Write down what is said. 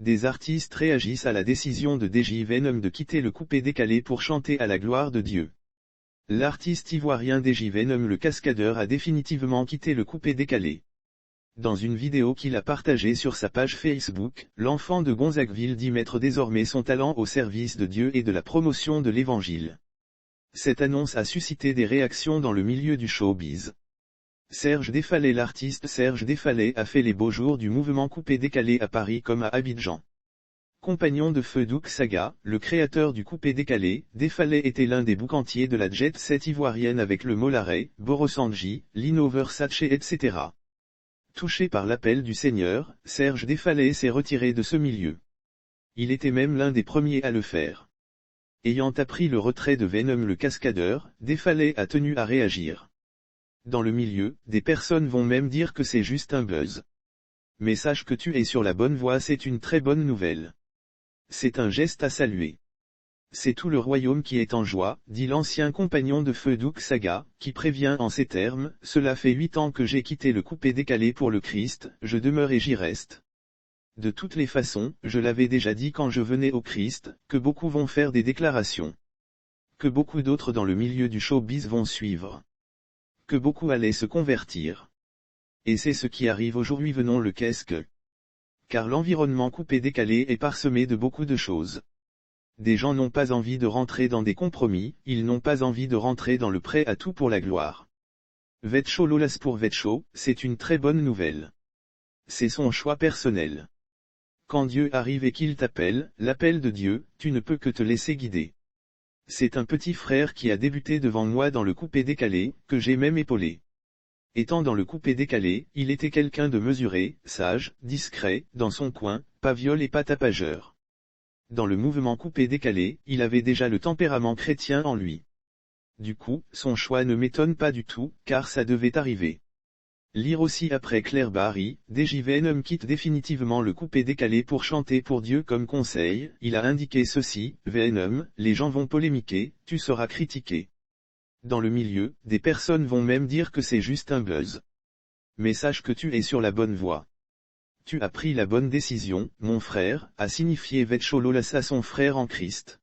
Des artistes réagissent à la décision de DJ Venom de quitter le coupé décalé pour chanter à la gloire de Dieu. L'artiste ivoirien DJ Venom le cascadeur a définitivement quitté le coupé décalé. Dans une vidéo qu'il a partagée sur sa page Facebook, l'enfant de Gonzagueville dit mettre désormais son talent au service de Dieu et de la promotion de l'Évangile. Cette annonce a suscité des réactions dans le milieu du showbiz. Serge Défalé. L'artiste Serge Défalé a fait les beaux jours du mouvement coupé décalé à Paris comme à Abidjan. Compagnon de feu Douk Saga, le créateur du coupé décalé, Défalé était l'un des boucantiers de la jet set ivoirienne avec le Molaré, Borosanji, Lino Versace etc. Touché par l'appel du Seigneur, Serge Défalé s'est retiré de ce milieu. Il était même l'un des premiers à le faire. Ayant appris le retrait de Venom le cascadeur, Défalé a tenu à réagir. Dans le milieu, des personnes vont même dire que c'est juste un buzz. Mais sache que tu es sur la bonne voie, c'est une très bonne nouvelle. C'est un geste à saluer. C'est tout le royaume qui est en joie, dit l'ancien compagnon de feu Douk Saga, qui prévient en ces termes, cela fait 8 ans que j'ai quitté le coupé décalé pour le Christ, je demeure et j'y reste. De toutes les façons, je l'avais déjà dit quand je venais au Christ, que beaucoup vont faire des déclarations. Que beaucoup d'autres dans le milieu du showbiz vont suivre. Que beaucoup allaient se convertir. Et c'est ce qui arrive aujourd'hui. Venons le qu'est-ce que. Car l'environnement coupé décalé est parsemé de beaucoup de choses. Des gens n'ont pas envie de rentrer dans des compromis, ils n'ont pas envie de rentrer dans le prêt à tout pour la gloire. Vetcho Lolas pour Vetcho, c'est une très bonne nouvelle. C'est son choix personnel. Quand Dieu arrive et qu'il t'appelle, l'appel de Dieu, tu ne peux que te laisser guider. C'est un petit frère qui a débuté devant moi dans le coupé décalé, que j'ai même épaulé. Étant dans le coupé décalé, il était quelqu'un de mesuré, sage, discret, dans son coin, pas viol et pas tapageur. Dans le mouvement coupé décalé, il avait déjà le tempérament chrétien en lui. Du coup, son choix ne m'étonne pas du tout, car ça devait arriver. Lire aussi après Claire Barry, DJ Venom quitte définitivement le coupé décalé pour chanter pour Dieu comme conseil, il a indiqué ceci, Venom, les gens vont polémiquer, tu seras critiqué. Dans le milieu, des personnes vont même dire que c'est juste un buzz. Mais sache que tu es sur la bonne voie. Tu as pris la bonne décision, mon frère, a signifié Vetcho Lolas à son frère en Christ.